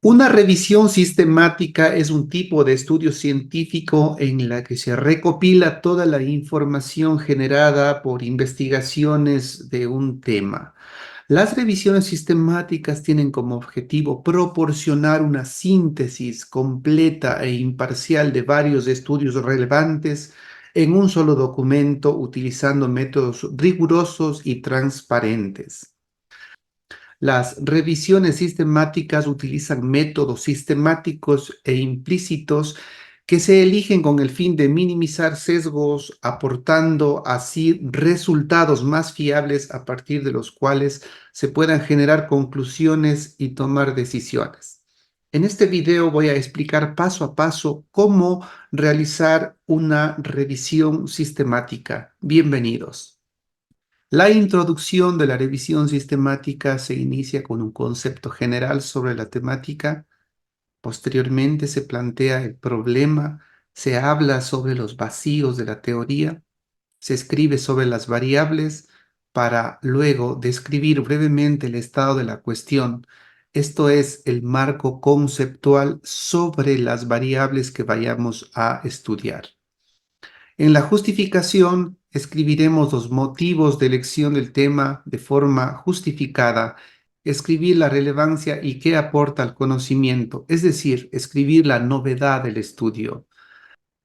Una revisión sistemática es un tipo de estudio científico en la que se recopila toda la información generada por investigaciones de un tema. Las revisiones sistemáticas tienen como objetivo proporcionar una síntesis completa e imparcial de varios estudios relevantes en un solo documento utilizando métodos rigurosos y transparentes. Las revisiones sistemáticas utilizan métodos sistemáticos e implícitos que se eligen con el fin de minimizar sesgos, aportando así resultados más fiables a partir de los cuales se puedan generar conclusiones y tomar decisiones. En este video voy a explicar paso a paso cómo realizar una revisión sistemática. Bienvenidos. La introducción de la revisión sistemática se inicia con un concepto general sobre la temática. Posteriormente se plantea el problema, se habla sobre los vacíos de la teoría, se escribe sobre las variables para luego describir brevemente el estado de la cuestión. Esto es el marco conceptual sobre las variables que vayamos a estudiar. En la justificación escribiremos los motivos de elección del tema de forma justificada, escribir la relevancia y qué aporta al conocimiento, es decir, escribir la novedad del estudio.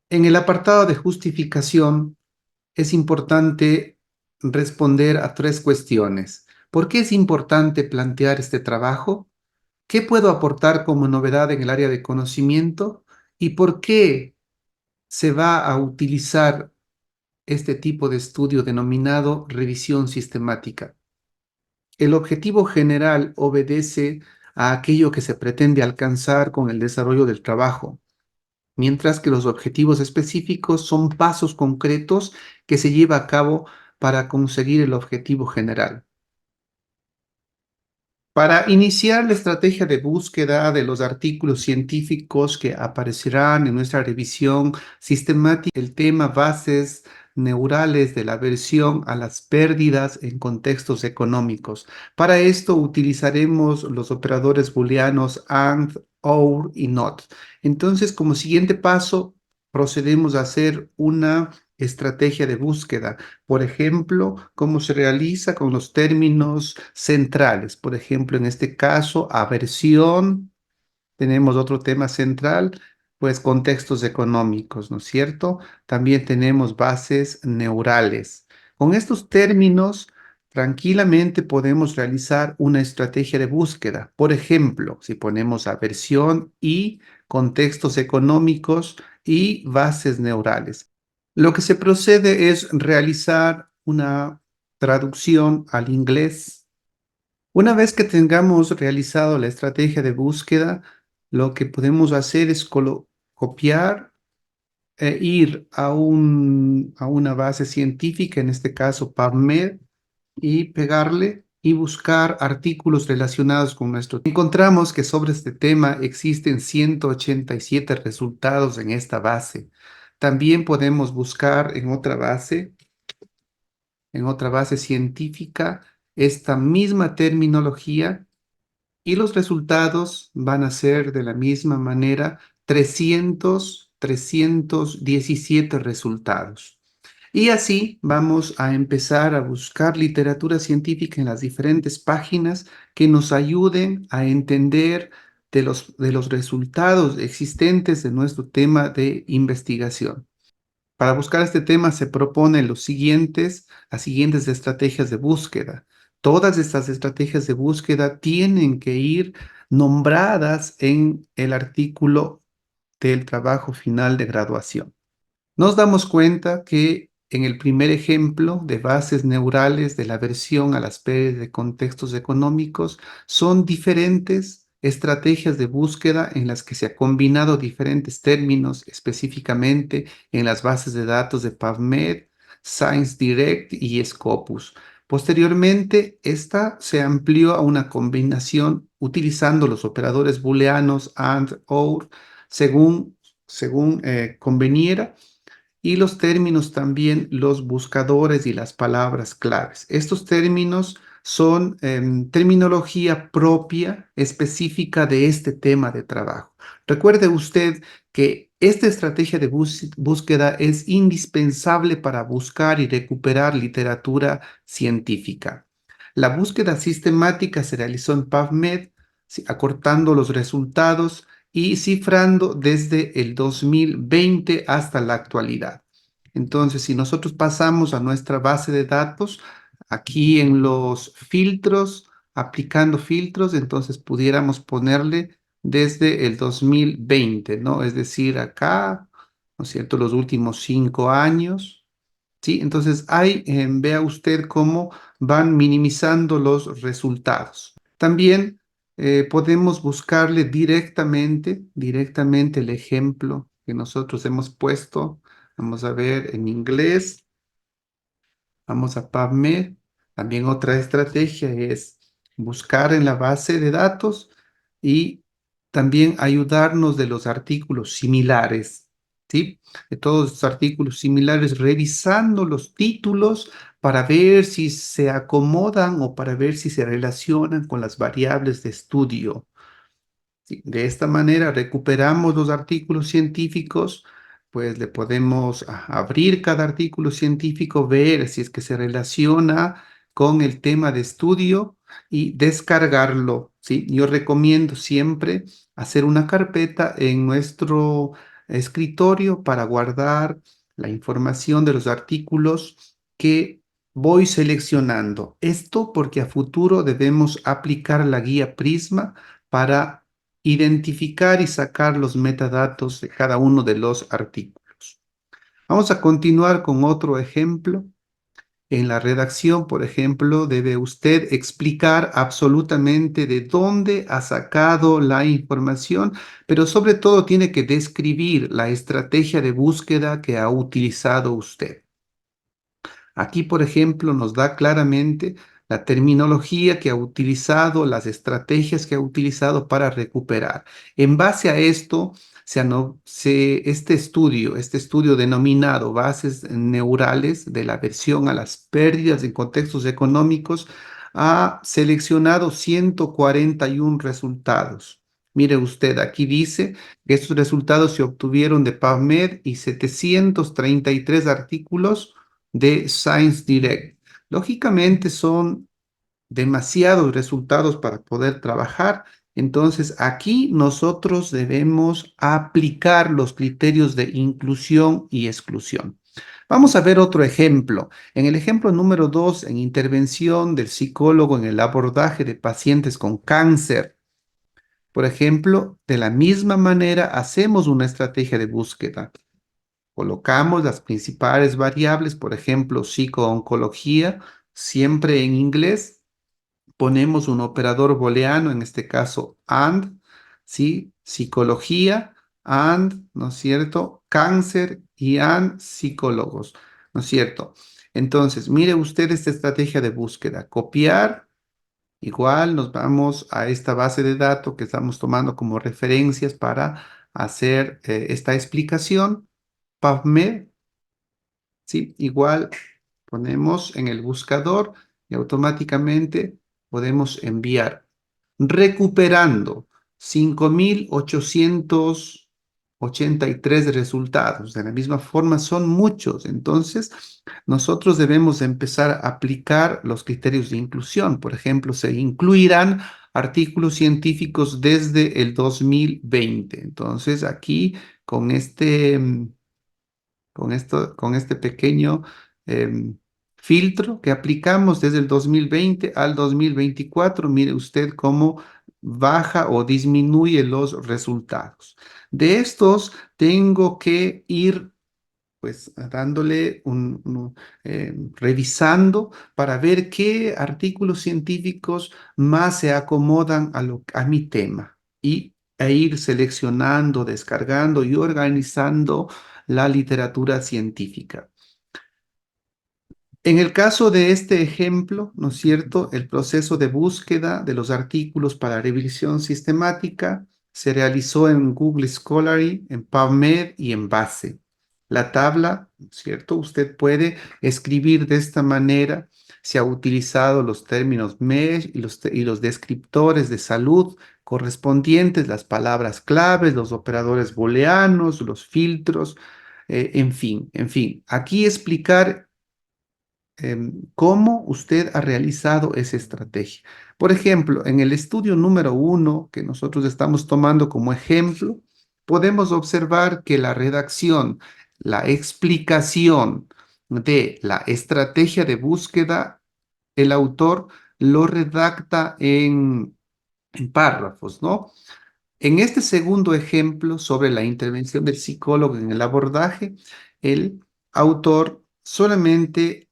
En el apartado de justificación es importante responder a tres cuestiones. ¿Por qué es importante plantear este trabajo? ¿Qué puedo aportar como novedad en el área de conocimiento? ¿Y por qué se va a utilizar este tipo de estudio denominado revisión sistemática? El objetivo general obedece a aquello que se pretende alcanzar con el desarrollo del trabajo, mientras que los objetivos específicos son pasos concretos que se lleva a cabo para conseguir el objetivo general. Para iniciar la estrategia de búsqueda de los artículos científicos que aparecerán en nuestra revisión sistemática, el tema bases neurales de la aversión a las pérdidas en contextos económicos. Para esto utilizaremos los operadores booleanos AND, OR y NOT. Entonces, como siguiente paso, procedemos a hacer una estrategia de búsqueda. Por ejemplo, cómo se realiza con los términos centrales. Por ejemplo, en este caso, aversión. Tenemos otro tema central, pues contextos económicos, ¿no es cierto? También tenemos bases neurales. Con estos términos, tranquilamente podemos realizar una estrategia de búsqueda. Por ejemplo, si ponemos aversión y contextos económicos y bases neurales. Lo que se procede es realizar una traducción al inglés. Una vez que tengamos realizado la estrategia de búsqueda, lo que podemos hacer es copiar e ir a una base científica, en este caso PubMed, y pegarle y buscar artículos relacionados con nuestro tema. Encontramos que sobre este tema existen 187 resultados en esta base. También podemos buscar en otra base científica, esta misma terminología y los resultados van a ser de la misma manera 317 resultados. Y así vamos a empezar a buscar literatura científica en las diferentes páginas que nos ayuden a entender de los resultados existentes de nuestro tema de investigación. Para buscar este tema se proponen las siguientes estrategias de búsqueda. Todas estas estrategias de búsqueda tienen que ir nombradas en el artículo del trabajo final de graduación. Nos damos cuenta que en el primer ejemplo de bases neurales de la aversión a las pérdidas de contextos económicos son diferentes estrategias de búsqueda en las que se ha combinado diferentes términos, específicamente en las bases de datos de PubMed, ScienceDirect y Scopus. Posteriormente, esta se amplió a una combinación utilizando los operadores booleanos AND, OR, según conveniera, y los términos también, los buscadores y las palabras claves. Estos términos son terminología propia, específica de este tema de trabajo. Recuerde usted que esta estrategia de búsqueda es indispensable para buscar y recuperar literatura científica. La búsqueda sistemática se realizó en PubMed, acortando los resultados y cifrando desde el 2020 hasta la actualidad. Entonces, si nosotros pasamos a nuestra base de datos, aquí en los filtros, aplicando filtros, entonces pudiéramos ponerle desde el 2020, ¿no? Es decir, acá, ¿no es cierto?, los últimos 5 años, ¿sí? Entonces, ahí vea usted cómo van minimizando los resultados. También podemos buscarle directamente el ejemplo que nosotros hemos puesto. Vamos a ver en inglés. Vamos a PubMed. También otra estrategia es buscar en la base de datos y también ayudarnos de los artículos similares, ¿sí? De todos los artículos similares, revisando los títulos para ver si se acomodan o para ver si se relacionan con las variables de estudio. Sí, de esta manera recuperamos los artículos científicos, pues le podemos abrir cada artículo científico, ver si es que se relaciona con el tema de estudio y descargarlo, ¿sí? Yo recomiendo siempre hacer una carpeta en nuestro escritorio para guardar la información de los artículos que voy seleccionando. Esto porque a futuro debemos aplicar la guía Prisma para identificar y sacar los metadatos de cada uno de los artículos. Vamos a continuar con otro ejemplo. En la redacción, por ejemplo, debe usted explicar absolutamente de dónde ha sacado la información, pero sobre todo tiene que describir la estrategia de búsqueda que ha utilizado usted. Aquí, por ejemplo, nos da claramente la terminología que ha utilizado, las estrategias que ha utilizado para recuperar. En base a esto, este estudio denominado Bases Neurales de la aversión a las pérdidas en contextos económicos, ha seleccionado 141 resultados. Mire usted, aquí dice que estos resultados se obtuvieron de PubMed y 733 artículos de Science Direct. Lógicamente son demasiados resultados para poder trabajar, entonces aquí nosotros debemos aplicar los criterios de inclusión y exclusión. Vamos a ver otro ejemplo. En el ejemplo número 2, en intervención del psicólogo en el abordaje de pacientes con cáncer, por ejemplo, de la misma manera hacemos una estrategia de búsqueda. Colocamos las principales variables, por ejemplo, psicooncología, siempre en inglés. Ponemos un operador booleano, en este caso AND, ¿sí? Psicología, AND, ¿no es cierto? Cáncer y AND, psicólogos, ¿no es cierto? Entonces, mire usted esta estrategia de búsqueda. Copiar, igual nos vamos a esta base de datos que estamos tomando como referencias para hacer esta explicación. PubMed, ¿sí? Igual ponemos en el buscador y automáticamente podemos enviar. Recuperando 5.883 resultados. De la misma forma, son muchos. Entonces, nosotros debemos empezar a aplicar los criterios de inclusión. Por ejemplo, se incluirán artículos científicos desde el 2020. Entonces, aquí con con este pequeño filtro que aplicamos desde el 2020 al 2024. Mire usted cómo baja o disminuye los resultados. De estos tengo que ir pues dándole revisando para ver qué artículos científicos más se acomodan a mi tema e ir seleccionando, descargando y organizando la literatura científica. En el caso de este ejemplo, ¿no es cierto? El proceso de búsqueda de los artículos para revisión sistemática se realizó en Google Scholarly, en PubMed y en Base. La tabla, ¿no es cierto? Usted puede escribir de esta manera se ha utilizado los términos MESH y los descriptores de salud correspondientes, las palabras claves, los operadores booleanos, los filtros, en fin. Aquí explicar cómo usted ha realizado esa estrategia. Por ejemplo, en el estudio número uno que nosotros estamos tomando como ejemplo, podemos observar que la redacción, la explicación de la estrategia de búsqueda, el autor lo redacta en párrafos, ¿no? En este segundo ejemplo sobre la intervención del psicólogo en el abordaje, el autor solamente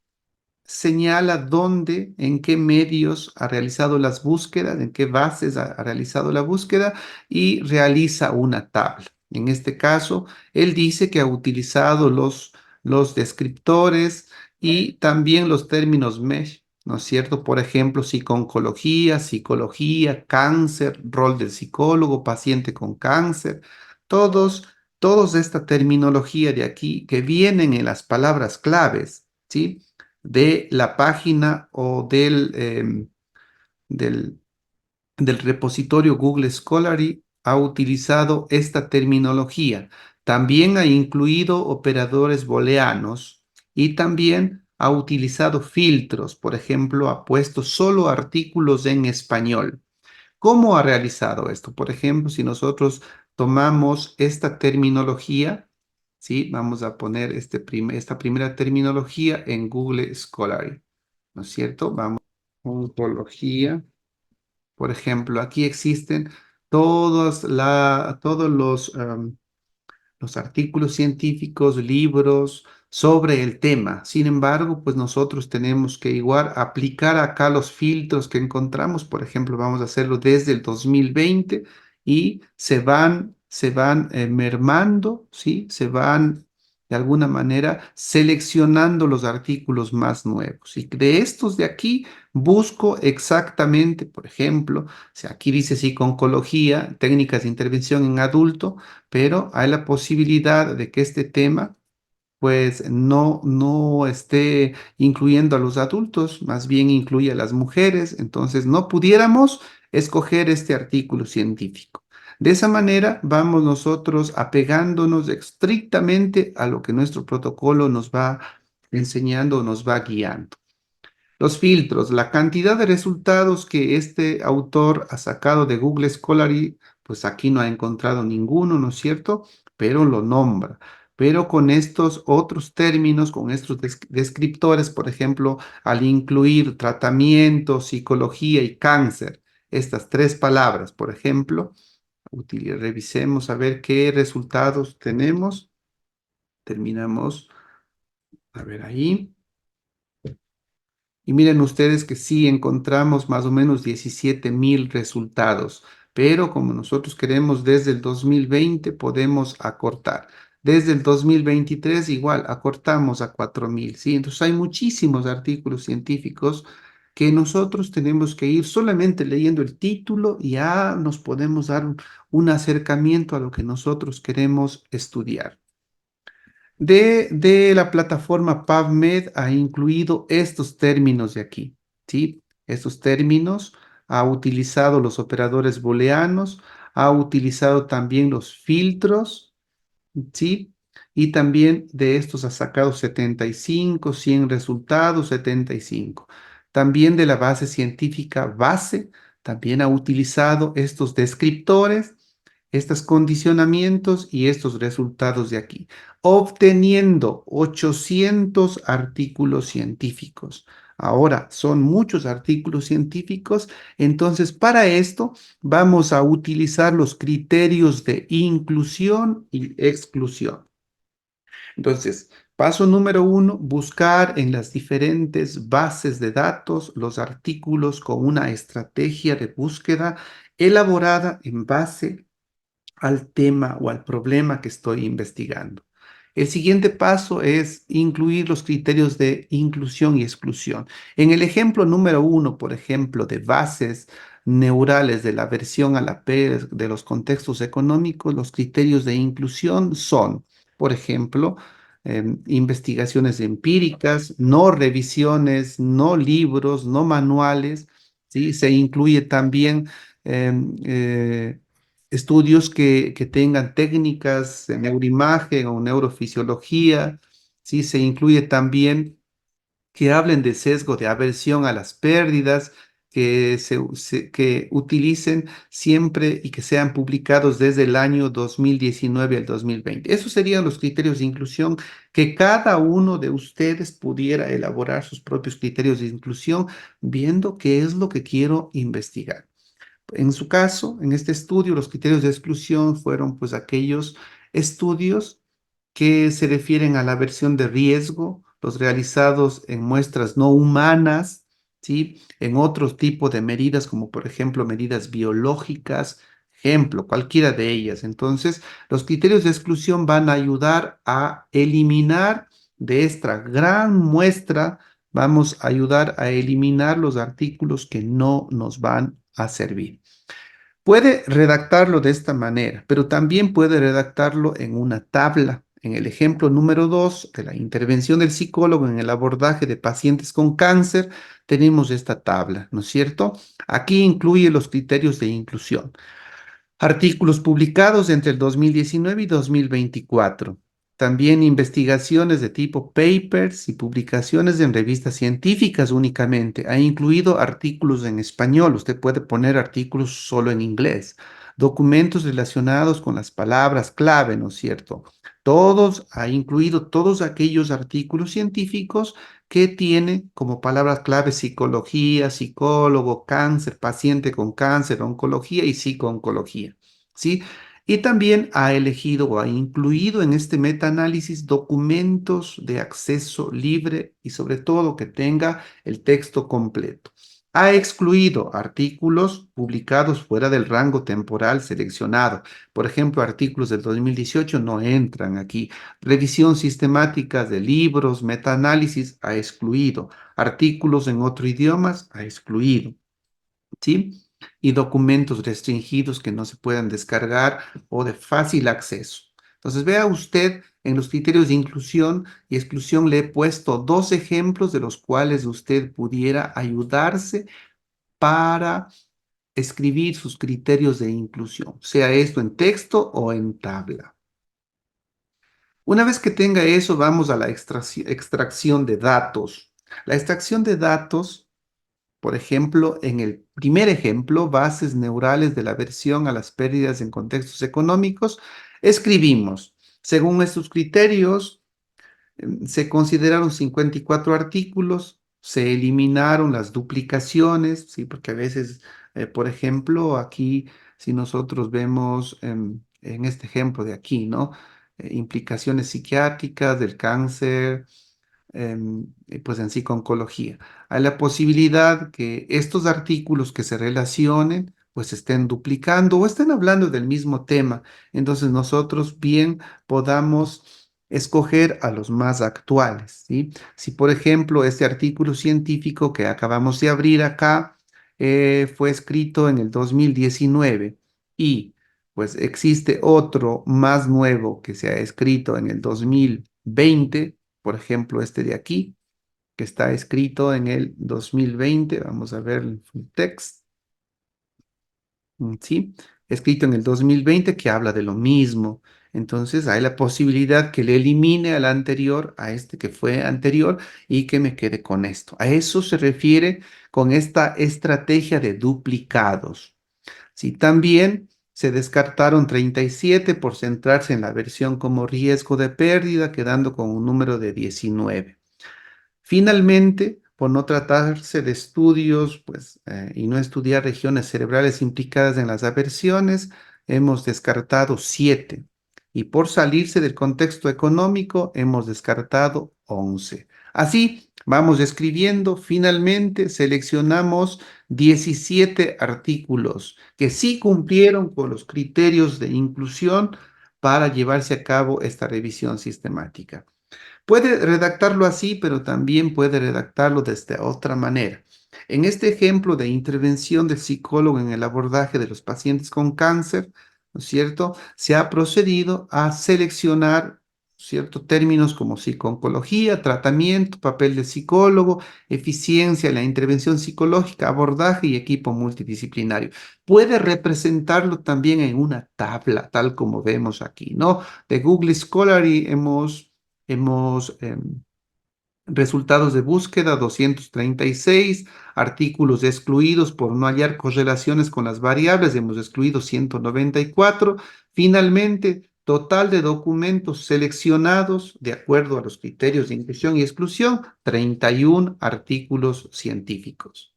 señala dónde, en qué medios ha realizado las búsquedas, en qué bases ha realizado la búsqueda y realiza una tabla. En este caso, él dice que ha utilizado los descriptores y también los términos MESH, ¿no es cierto? Por ejemplo, psiconcología, psicología, cáncer, rol del psicólogo, paciente con cáncer, todos, todos esta terminología de aquí que vienen en las palabras claves, ¿sí? De la página o del, del repositorio Google Scholarly ha utilizado esta terminología. También ha incluido operadores booleanos y también ha utilizado filtros. Por ejemplo, ha puesto solo artículos en español. ¿Cómo ha realizado esto? Por ejemplo, si nosotros tomamos esta terminología, ¿sí? Vamos a poner esta primera terminología en Google Scholarly, ¿no es cierto? Vamos, ontología. Por ejemplo, aquí existen todos los artículos científicos, libros sobre el tema. Sin embargo, pues nosotros tenemos que igual aplicar acá los filtros que encontramos. Por ejemplo, vamos a hacerlo desde el 2020 y se van mermando, ¿sí? Se van de alguna manera seleccionando los artículos más nuevos. Y de estos de aquí busco exactamente, por ejemplo, si aquí dice psico-oncología, técnicas de intervención en adulto, pero hay la posibilidad de que este tema pues no esté incluyendo a los adultos, más bien incluye a las mujeres, entonces no pudiéramos escoger este artículo científico. De esa manera vamos nosotros apegándonos estrictamente a lo que nuestro protocolo nos va enseñando, nos va guiando. Los filtros, la cantidad de resultados que este autor ha sacado de Google Scholarly, pues aquí no ha encontrado ninguno, ¿no es cierto? Pero lo nombra. Pero con estos otros términos, con estos descriptores, por ejemplo, al incluir tratamiento, psicología y cáncer, estas tres palabras, por ejemplo, revisemos a ver qué resultados tenemos. Terminamos, a ver ahí. Y miren ustedes que sí encontramos más o menos 17.000 resultados, pero como nosotros queremos desde el 2020 podemos acortar. Desde el 2023 igual acortamos a 4.000, ¿sí? Entonces hay muchísimos artículos científicos que nosotros tenemos que ir solamente leyendo el título y ya nos podemos dar un acercamiento a lo que nosotros queremos estudiar. De la plataforma PubMed ha incluido estos términos de aquí, ¿sí? Estos términos ha utilizado los operadores booleanos, ha utilizado también los filtros, ¿sí? Y también de estos ha sacado 75, 100 resultados, 75. También de la base científica base, también ha utilizado estos descriptores, estos condicionamientos y estos resultados de aquí, obteniendo 800 artículos científicos. Ahora, son muchos artículos científicos, entonces para esto vamos a utilizar los criterios de inclusión y exclusión. Entonces, paso número uno, buscar en las diferentes bases de datos los artículos con una estrategia de búsqueda elaborada en base al tema o al problema que estoy investigando. El siguiente paso es incluir los criterios de inclusión y exclusión. En el ejemplo número uno, por ejemplo, de bases neurales de la aversión a la P de los contextos económicos, los criterios de inclusión son, por ejemplo, investigaciones empíricas, no revisiones, no libros, no manuales, ¿sí? Se incluye también em, estudios que tengan técnicas de neuroimagen o neurofisiología, ¿sí? Se incluye también que hablen de sesgo de aversión a las pérdidas, que utilicen siempre y que sean publicados desde el año 2019 al 2020. Esos serían los criterios de inclusión, que cada uno de ustedes pudiera elaborar sus propios criterios de inclusión, viendo qué es lo que quiero investigar. En su caso, en este estudio, los criterios de exclusión fueron pues aquellos estudios que se refieren a la versión de riesgo, los realizados en muestras no humanas, ¿sí? En otro tipo de medidas, como por ejemplo medidas biológicas, ejemplo, cualquiera de ellas. Entonces, los criterios de exclusión van a ayudar a eliminar de esta gran muestra, vamos a ayudar a eliminar los artículos que no nos van a servir. Puede redactarlo de esta manera, pero también puede redactarlo en una tabla. En el ejemplo número 2 de la intervención del psicólogo en el abordaje de pacientes con cáncer, tenemos esta tabla, ¿no es cierto? Aquí incluye los criterios de inclusión. Artículos publicados entre el 2019 y 2024. También investigaciones de tipo papers y publicaciones en revistas científicas únicamente. Ha incluido artículos en español. Usted puede poner artículos solo en inglés. Documentos relacionados con las palabras clave, ¿no es cierto? Todos, ha incluido todos aquellos artículos científicos que tiene como palabras clave psicología, psicólogo, cáncer, paciente con cáncer, oncología y psicooncología, ¿sí? Y también ha elegido o ha incluido en este metaanálisis documentos de acceso libre y sobre todo que tenga el texto completo. Ha excluido artículos publicados fuera del rango temporal seleccionado. Por ejemplo, artículos del 2018 no entran aquí. Revisión sistemática de libros, metaanálisis, ha excluido. Artículos en otro idiomas, ha excluido. ¿Sí? Y documentos restringidos que no se puedan descargar o de fácil acceso. Entonces, vea usted en los criterios de inclusión y exclusión, le he puesto dos ejemplos de los cuales usted pudiera ayudarse para escribir sus criterios de inclusión, sea esto en texto o en tabla. Una vez que tenga eso, vamos a la extracción de datos. La extracción de datos, por ejemplo, en el primer ejemplo, bases neurales de la aversión a las pérdidas en contextos económicos, escribimos, según estos criterios, se consideraron 54 artículos, se eliminaron las duplicaciones, ¿sí? Porque a veces, por ejemplo, aquí, si nosotros vemos en este ejemplo de aquí, ¿no? Implicaciones psiquiátricas del cáncer, pues en sí con oncología. Hay la posibilidad que estos artículos que se relacionen, pues estén duplicando o estén hablando del mismo tema. Entonces nosotros bien podamos escoger a los más actuales, ¿sí? Si por ejemplo este artículo científico que acabamos de abrir acá fue escrito en el 2019 y pues existe otro más nuevo que se ha escrito en el 2020, por ejemplo, este de aquí, que está escrito en el 2020. Vamos a ver el full text. ¿Sí? Escrito en el 2020 que habla de lo mismo. Entonces hay la posibilidad que le elimine al anterior, a este que fue anterior, y que me quede con esto. A eso se refiere con esta estrategia de duplicados. Sí, también se descartaron 37 por centrarse en la versión como riesgo de pérdida, quedando con un número de 19. Finalmente, por no tratarse de estudios, pues, y no estudiar regiones cerebrales implicadas en las aversiones, hemos descartado 7. Y por salirse del contexto económico, hemos descartado 11. Así, vamos escribiendo. Finalmente, seleccionamos 17 artículos que sí cumplieron con los criterios de inclusión para llevarse a cabo esta revisión sistemática. Puede redactarlo así, pero también puede redactarlo de esta otra manera. En este ejemplo de intervención del psicólogo en el abordaje de los pacientes con cáncer, ¿no es cierto? Se ha procedido a seleccionar ¿cierto? Términos como psicooncología, tratamiento, papel de psicólogo, eficiencia en la intervención psicológica, abordaje y equipo multidisciplinario. Puede representarlo también en una tabla, tal como vemos aquí, ¿no? De Google Scholarly hemos resultados de búsqueda 236, artículos excluidos por no hallar correlaciones con las variables, hemos excluido 194. Finalmente, total de documentos seleccionados de acuerdo a los criterios de inclusión y exclusión, 31 artículos científicos.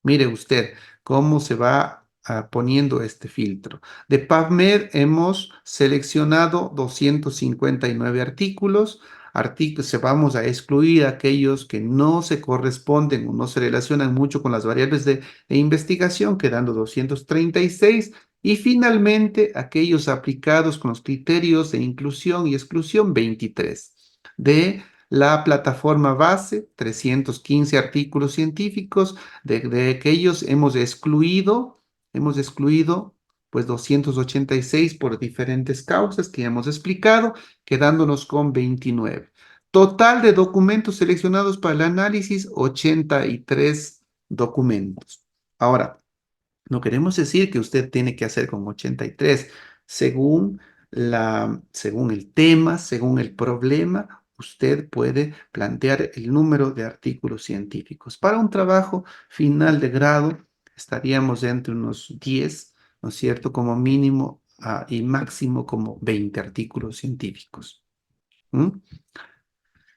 Mire usted cómo se va poniendo este filtro. De PubMed hemos seleccionado 259 artículos. Se vamos a excluir aquellos que no se corresponden o no se relacionan mucho con las variables de investigación, quedando 236. Y finalmente, aquellos aplicados con los criterios de inclusión y exclusión, 23. De la plataforma base, 315 artículos científicos. De aquellos hemos excluido pues 286 por diferentes causas que hemos explicado, quedándonos con 29. Total de documentos seleccionados para el análisis, 83 documentos. Ahora, no queremos decir que usted tiene que hacer con 83. Según según el tema, según el problema, usted puede plantear el número de artículos científicos. Para un trabajo final de grado, estaríamos entre unos 10, ¿no es cierto? Como mínimo, y máximo como 20 artículos científicos. ¿Mm?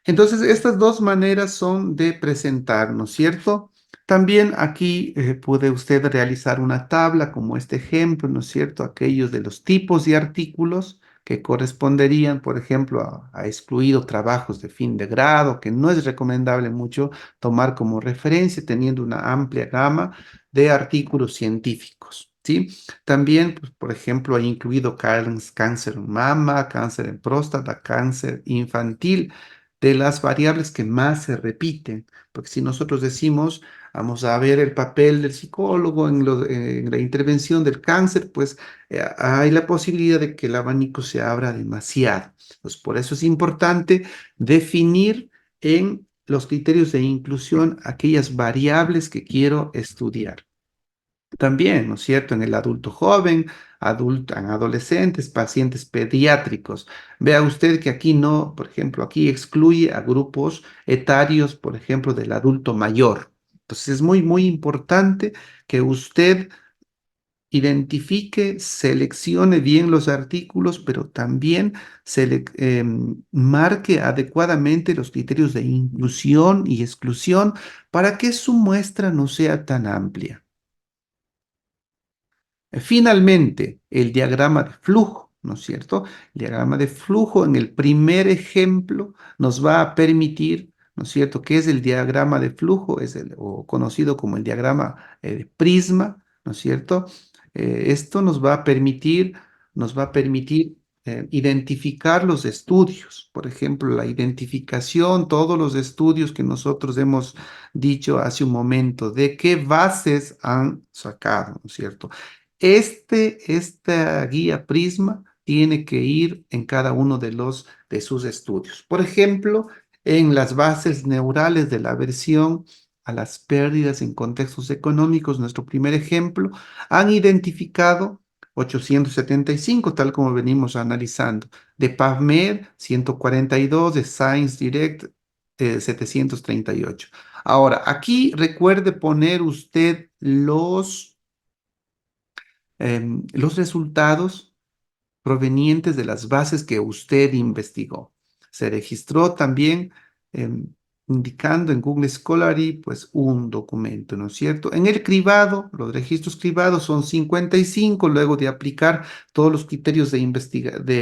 Entonces, estas dos maneras son de presentar, ¿no es cierto? También aquí puede usted realizar una tabla como este ejemplo, ¿no es cierto? Aquellos de los tipos de artículos que corresponderían, por ejemplo, a excluido trabajos de fin de grado, que no es recomendable mucho tomar como referencia, teniendo una amplia gama de artículos científicos, ¿sí? También, pues, por ejemplo, ha incluido cáncer en mama, cáncer en próstata, cáncer infantil, de las variables que más se repiten, porque si nosotros decimos, vamos a ver el papel del psicólogo en la intervención del cáncer, pues hay la posibilidad de que el abanico se abra demasiado. Pues por eso es importante definir en los criterios de inclusión aquellas variables que quiero estudiar. También, ¿no es cierto? En el adulto joven, en adolescentes, pacientes pediátricos. Vea usted que aquí no, por ejemplo, aquí excluye a grupos etarios, por ejemplo, del adulto mayor. Entonces es muy, muy importante que usted identifique, seleccione bien los artículos, pero también marque adecuadamente los criterios de inclusión y exclusión para que su muestra no sea tan amplia. Finalmente, el diagrama de flujo, ¿no es cierto? El diagrama de flujo en el primer ejemplo nos va a permitir, ¿no es cierto? ¿Qué es el diagrama de flujo? O conocido como el diagrama de prisma, ¿no es cierto? Esto nos va a permitir identificar los estudios, por ejemplo, la identificación, todos los estudios que nosotros hemos dicho hace un momento, de qué bases han sacado, ¿no es cierto? Esta guía Prisma tiene que ir en cada uno de sus estudios. Por ejemplo, en las bases neurales de la aversión a las pérdidas en contextos económicos, nuestro primer ejemplo, han identificado 875, tal como venimos analizando. De PubMed, 142, de Science Direct, 738. Ahora, aquí recuerde poner usted los resultados provenientes de las bases que usted investigó. Se registró también indicando en Google Scholarly pues un documento, ¿no es cierto? En el cribado, los registros cribados son 55, luego de aplicar todos los criterios de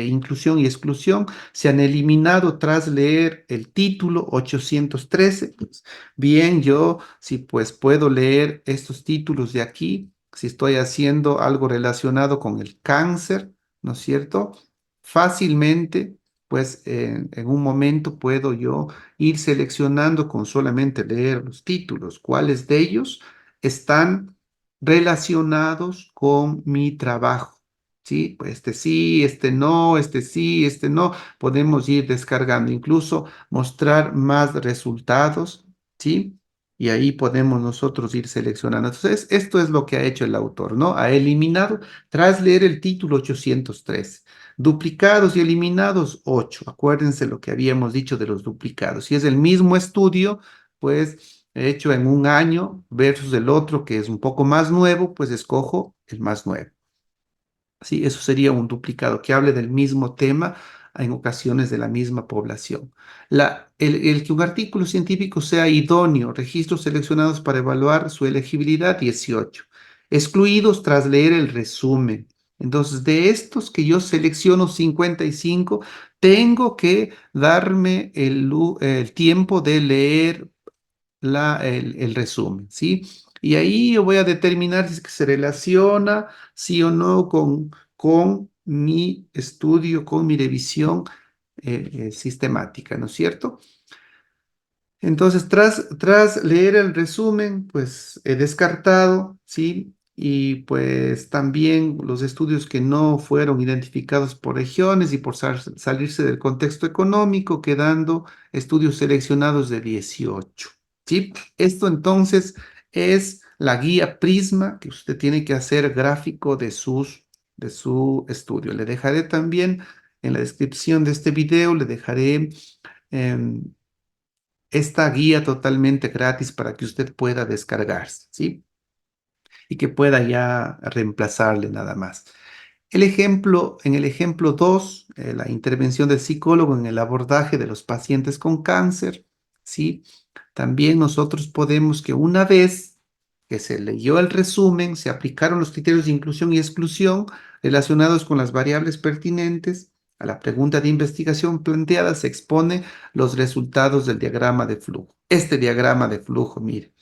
inclusión y exclusión, se han eliminado tras leer el título 813. Pues, bien, yo si pues puedo leer estos títulos de aquí, si estoy haciendo algo relacionado con el cáncer, ¿no es cierto? Fácilmente, pues en un momento puedo yo ir seleccionando con solamente leer los títulos, cuáles de ellos están relacionados con mi trabajo. ¿sí? Pues este no, este sí, este no. Podemos ir descargando, incluso mostrar más resultados, ¿sí? Y ahí podemos nosotros ir seleccionando. Entonces, esto es lo que ha hecho el autor, ¿no? Ha eliminado, tras leer el título 803, duplicados y eliminados 8. Acuérdense lo que habíamos dicho de los duplicados. Si es el mismo estudio, pues hecho en un año versus el otro que es un poco más nuevo, pues escojo el más nuevo. Sí, eso sería un duplicado que hable del mismo tema en ocasiones de la misma población. El que un artículo científico sea idóneo, registros seleccionados para evaluar su elegibilidad, 18. Excluidos tras leer el resumen. Entonces, de estos que yo selecciono 55, tengo que darme el tiempo de leer el resumen, ¿sí? Y ahí yo voy a determinar si es que se relaciona, sí o no, con mi estudio, con mi revisión sistemática, ¿no es cierto? Entonces, tras leer el resumen, pues he descartado, ¿sí? Y pues también los estudios que no fueron identificados por regiones y por salirse del contexto económico, quedando estudios seleccionados de 18, ¿sí? Esto entonces es la guía Prisma que usted tiene que hacer gráfico de su estudio. Le dejaré también en la descripción de este video, le dejaré em, esta guía totalmente gratis para que usted pueda descargarse, ¿sí? Y que pueda ya reemplazarle nada más. En el ejemplo 2, la intervención del psicólogo en el abordaje de los pacientes con cáncer, ¿sí? También nosotros podemos que una vez que se leyó el resumen, se aplicaron los criterios de inclusión y exclusión relacionados con las variables pertinentes a la pregunta de investigación planteada, se expone los resultados del diagrama de flujo. Este diagrama de flujo, mire,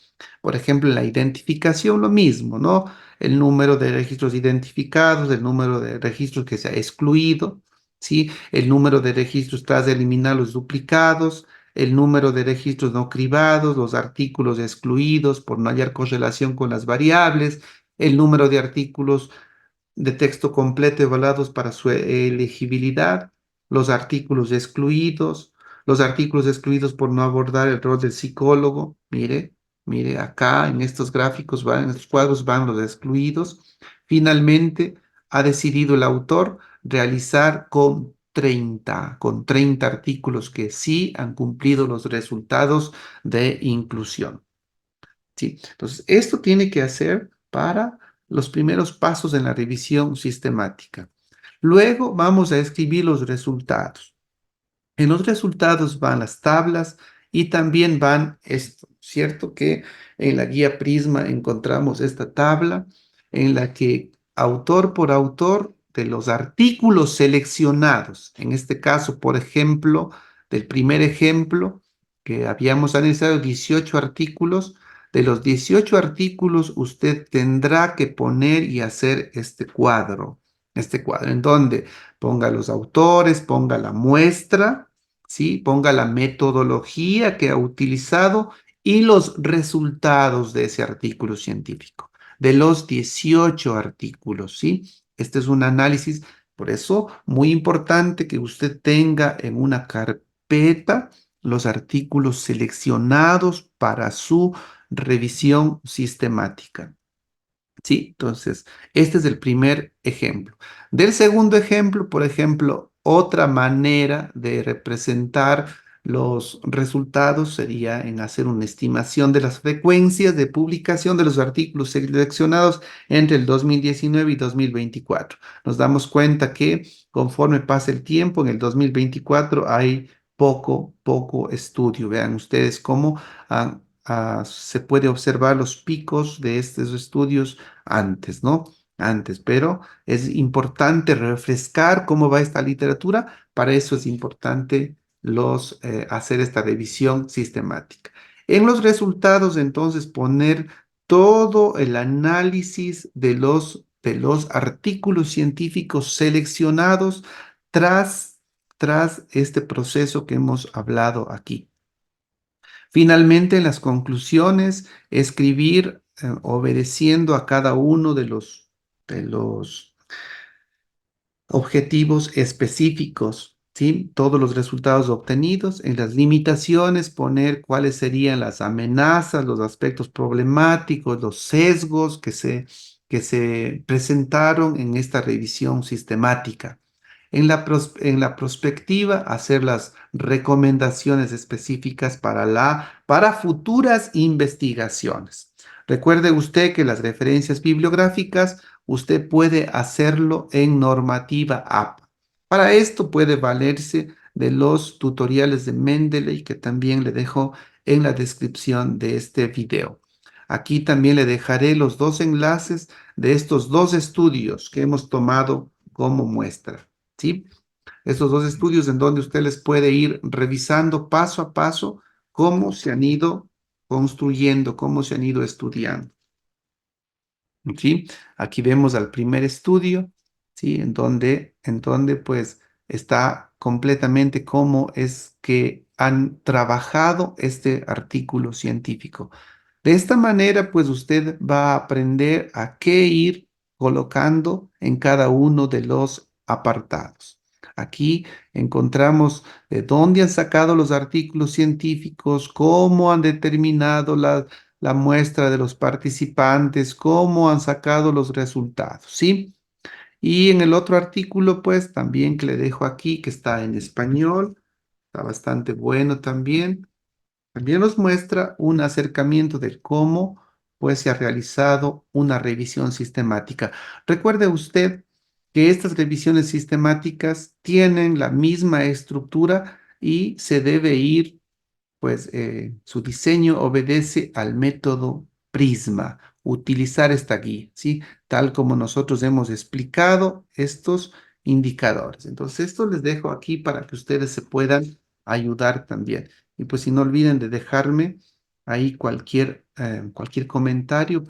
por ejemplo, en la identificación lo mismo, ¿no? El número de registros identificados, el número de registros que se ha excluido, ¿sí? El número de registros tras eliminar los duplicados, el número de registros no cribados, los artículos excluidos por no hallar correlación con las variables, el número de artículos de texto completo evaluados para su elegibilidad, los artículos excluidos por no abordar el rol del psicólogo. Mire, acá en estos gráficos van, en estos cuadros van los excluidos. Finalmente, ha decidido el autor realizar con treinta artículos que sí han cumplido los resultados de inclusión. ¿Sí? Entonces, esto tiene que hacer para los primeros pasos en la revisión sistemática. Luego vamos a escribir los resultados. En los resultados van las tablas y también van esto, ¿cierto? Que en la guía Prisma encontramos esta tabla en la que autor por autor de los artículos seleccionados, en este caso, por ejemplo, del primer ejemplo que habíamos analizado, 18 artículos, de los 18 artículos usted tendrá que poner y hacer este cuadro en donde ponga los autores, ponga la muestra, ¿sí? Ponga la metodología que ha utilizado y los resultados de ese artículo científico, de los 18 artículos, ¿sí? Este es un análisis, por eso muy importante que usted tenga en una carpeta los artículos seleccionados para su revisión sistemática. Sí, entonces, este es el primer ejemplo. Del segundo ejemplo, por ejemplo, otra manera de representar los resultados sería en hacer una estimación de las frecuencias de publicación de los artículos seleccionados entre el 2019 y 2024. Nos damos cuenta que conforme pasa el tiempo, en el 2024 hay poco estudio. Vean ustedes cómo se puede observar los picos de estos estudios antes, ¿no? Antes, pero es importante refrescar cómo va esta literatura. Para eso es importante hacer esta revisión sistemática. En los resultados, entonces, poner todo el análisis de los artículos científicos seleccionados tras este proceso que hemos hablado aquí. Finalmente, en las conclusiones, escribir obedeciendo a cada uno de los objetivos específicos, ¿sí? Todos los resultados obtenidos, en las limitaciones poner cuáles serían las amenazas, los aspectos problemáticos, los sesgos que se presentaron en esta revisión sistemática. En la prospectiva, hacer las recomendaciones específicas para futuras investigaciones. Recuerde usted que las referencias bibliográficas usted puede hacerlo en normativa APA. Para esto puede valerse de los tutoriales de Mendeley que también le dejo en la descripción de este video. Aquí también le dejaré los dos enlaces de estos dos estudios que hemos tomado como muestra, ¿sí? Estos dos estudios en donde usted les puede ir revisando paso a paso cómo se han ido construyendo, cómo se han ido estudiando. ¿Sí? Aquí vemos al primer estudio, ¿sí? En donde pues está completamente cómo es que han trabajado este artículo científico. De esta manera, pues usted va a aprender a qué ir colocando en cada uno de los apartados. Aquí encontramos de dónde han sacado los artículos científicos, cómo han determinado la muestra de los participantes, cómo han sacado los resultados, ¿sí? Y en el otro artículo, pues también que le dejo aquí, que está en español, está bastante bueno también. También nos muestra un acercamiento de cómo pues, se ha realizado una revisión sistemática. Recuerde usted que estas revisiones sistemáticas tienen la misma estructura y se debe ir pues su diseño obedece al método Prisma, utilizar esta guía, ¿sí? Tal como nosotros hemos explicado estos indicadores. Entonces, esto les dejo aquí para que ustedes se puedan ayudar también. Y pues si no olviden de dejarme ahí cualquier comentario.